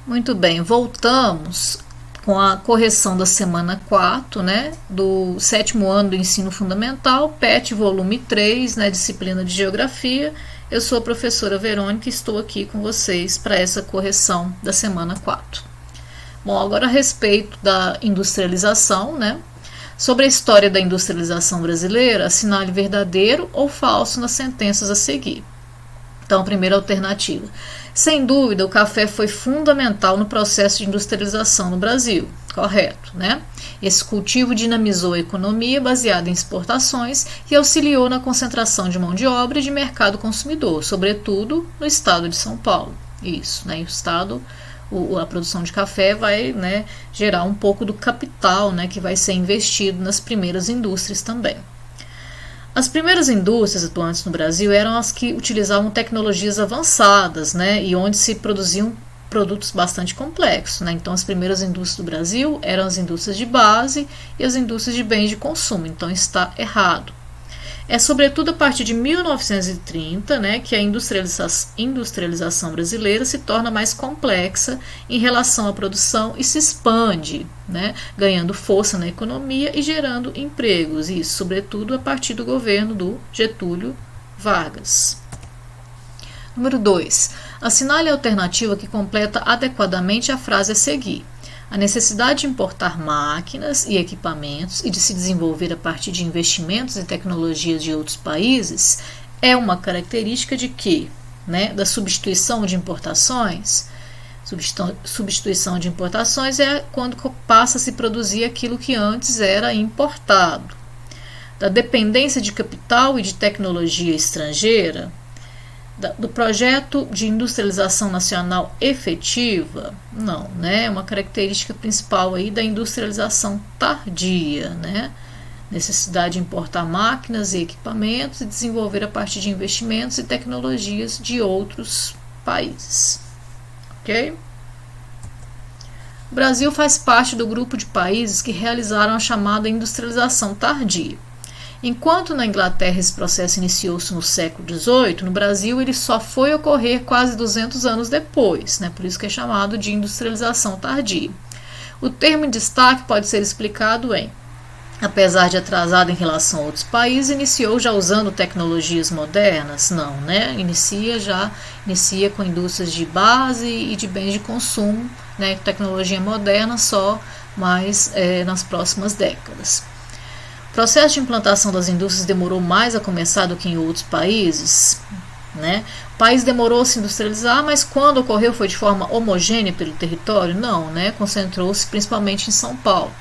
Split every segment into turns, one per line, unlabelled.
Muito bem, voltamos com a correção da semana 4, né, do 7º ano do ensino fundamental, PET volume 3, né, disciplina de geografia. Eu sou a professora Verônica e estou aqui com vocês para essa correção da semana 4. Bom, agora a respeito da industrialização, né, sobre a história da industrialização brasileira, assinale verdadeiro ou falso nas sentenças a seguir. Então, primeira alternativa. Sem dúvida, o café foi fundamental no processo de industrialização no Brasil. Correto, né? Esse cultivo dinamizou a economia baseada em exportações e auxiliou na concentração de mão de obra e de mercado consumidor, sobretudo no estado de São Paulo. Isso, né? E o estado, a produção de café vai, né, gerar um pouco do capital, né, que vai ser investido nas primeiras indústrias também. As primeiras indústrias atuantes no Brasil eram as que utilizavam tecnologias avançadas, né, e onde se produziam produtos bastante complexos, né? Então, as primeiras indústrias do Brasil eram as indústrias de base e as indústrias de bens de consumo. Então, está errado. É sobretudo a partir de 1930, né, que a industrialização brasileira se torna mais complexa em relação à produção e se expande, né, ganhando força na economia e gerando empregos, e isso sobretudo a partir do governo do Getúlio Vargas. Número 2. Assinale a alternativa que completa adequadamente a frase a seguir. A necessidade de importar máquinas e equipamentos e de se desenvolver a partir de investimentos em tecnologias de outros países é uma característica de quê? Né? Da substituição de importações. Substituição de importações é quando passa a se produzir aquilo que antes era importado. Da dependência de capital e de tecnologia estrangeira. Do projeto de industrialização nacional efetiva, não, né? É uma característica principal aí da industrialização tardia, né? Necessidade de importar máquinas e equipamentos e desenvolver a partir de investimentos e tecnologias de outros países. Ok? O Brasil faz parte do grupo de países que realizaram a chamada industrialização tardia. Enquanto na Inglaterra esse processo iniciou-se no século XVIII, no Brasil ele só foi ocorrer quase 200 anos depois, né? Por isso que é chamado de industrialização tardia. O termo em destaque pode ser explicado em, apesar de atrasado em relação a outros países, iniciou já usando tecnologias modernas? Não, né? Inicia com indústrias de base e de bens de consumo, né? Tecnologia moderna só mais nas próximas décadas. O processo de implantação das indústrias demorou mais a começar do que em outros países, né? O país demorou a se industrializar, mas quando ocorreu foi de forma homogênea pelo território? Não, né? Concentrou-se principalmente em São Paulo.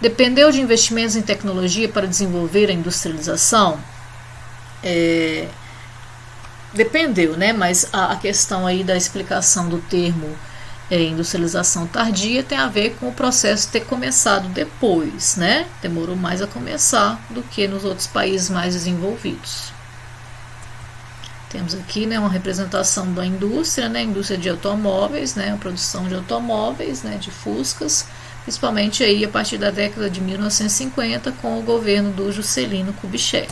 Dependeu de investimentos em tecnologia para desenvolver a industrialização? Dependeu, né? Mas a questão aí da explicação do termo industrialização tardia tem a ver com o processo ter começado depois, né? Demorou mais a começar do que nos outros países mais desenvolvidos. Temos aqui, né, uma representação da indústria, né? Indústria de automóveis, né? A produção de automóveis, né? De Fuscas, principalmente aí a partir da década de 1950 com o governo do Juscelino Kubitschek.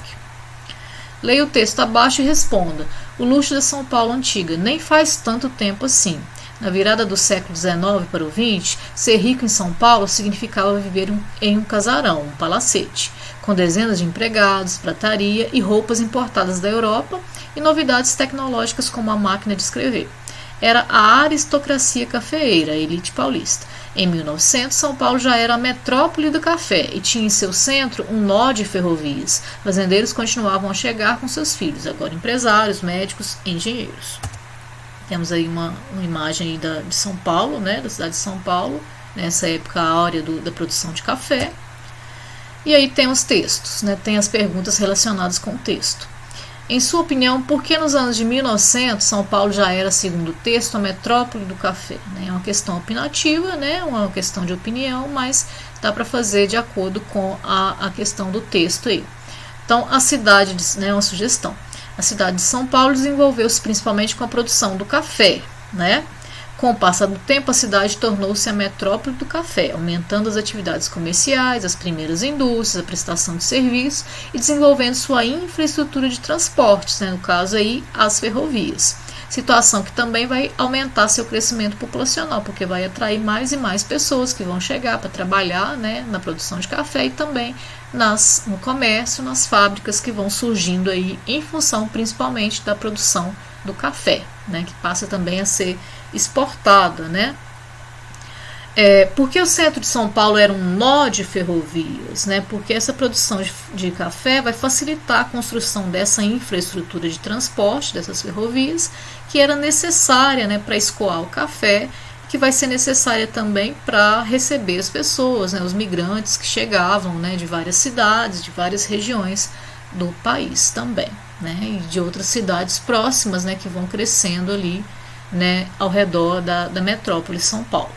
Leia o texto abaixo e responda. O luxo da São Paulo antiga nem faz tanto tempo assim. Na virada do século XIX para o XX, ser rico em São Paulo significava viver em um casarão, um palacete, com dezenas de empregados, prataria e roupas importadas da Europa e novidades tecnológicas como a máquina de escrever. Era a aristocracia cafeeira, a elite paulista. Em 1900, São Paulo já era a metrópole do café e tinha em seu centro um nó de ferrovias. Fazendeiros continuavam a chegar com seus filhos, agora empresários, médicos, engenheiros. Temos aí uma imagem aí de São Paulo, né, da cidade de São Paulo, nessa época áurea da produção de café. E aí tem os textos, né, tem as perguntas relacionadas com o texto. Em sua opinião, por que nos anos de 1900 São Paulo já era, segundo o texto, a metrópole do café? É uma questão opinativa, né, uma questão de opinião, mas dá para fazer de acordo com a questão do texto aí. Então, a cidade, né, uma sugestão. A cidade de São Paulo desenvolveu-se principalmente com a produção do café, né? Com o passar do tempo, a cidade tornou-se a metrópole do café, aumentando as atividades comerciais, as primeiras indústrias, a prestação de serviços e desenvolvendo sua infraestrutura de transportes, né? No caso aí, as ferrovias. situação que também vai aumentar seu crescimento populacional, porque vai atrair mais e mais pessoas que vão chegar para trabalhar, né, na produção de café e também no comércio, nas fábricas que vão surgindo aí em função principalmente da produção do café, né, que passa também a ser exportada, né. Porque o centro de São Paulo era um nó de ferrovias, né? Porque essa produção de café vai facilitar a construção dessa infraestrutura de transporte, dessas ferrovias, que era necessária, né, para escoar o café, que vai ser necessária também para receber as pessoas, né, os migrantes que chegavam, né, de várias cidades, de várias regiões do país também, né, e de outras cidades próximas, né, que vão crescendo ali, né, ao redor da metrópole São Paulo.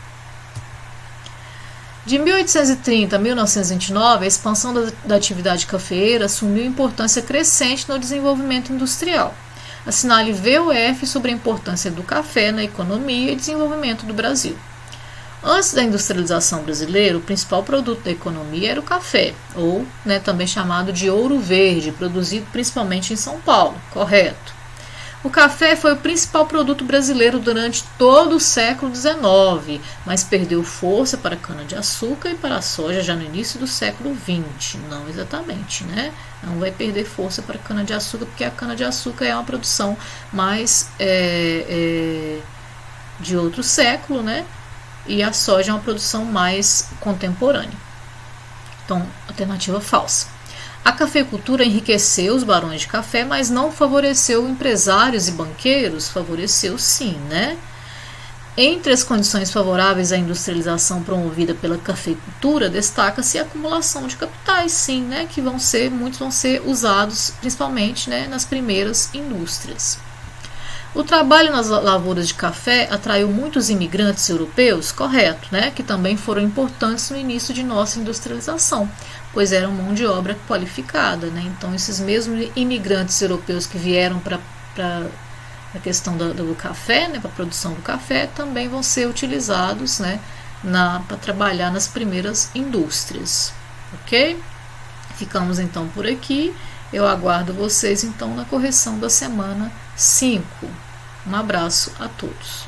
De 1830 a 1929, a expansão da atividade cafeeira assumiu importância crescente no desenvolvimento industrial. Assinale VUF sobre a importância do café na economia e desenvolvimento do Brasil. Antes da industrialização brasileira, o principal produto da economia era o café, ou, né, também chamado de ouro verde, produzido principalmente em São Paulo, correto? O café foi o principal produto brasileiro durante todo o século XIX, mas perdeu força para a cana-de-açúcar e para a soja já no início do século XX. Não exatamente, né? Não vai perder força para a cana-de-açúcar, porque a cana-de-açúcar é uma produção mais de outro século, né? E a soja é uma produção mais contemporânea. Então, alternativa falsa. A cafeicultura enriqueceu os barões de café, mas não favoreceu empresários e banqueiros? Favoreceu sim, né? Entre as condições favoráveis à industrialização promovida pela cafeicultura, destaca-se a acumulação de capitais, sim, né? Que muitos vão ser usados principalmente, né, nas primeiras indústrias. O trabalho nas lavouras de café atraiu muitos imigrantes europeus, correto, né? Que também foram importantes no início de nossa industrialização, pois eram mão de obra qualificada, né? Então, esses mesmos imigrantes europeus que vieram para a questão do café, né, para a produção do café, também vão ser utilizados, né, para trabalhar nas primeiras indústrias, ok? Ficamos então por aqui. Eu aguardo vocês então na correção da semana 5. Um abraço a todos.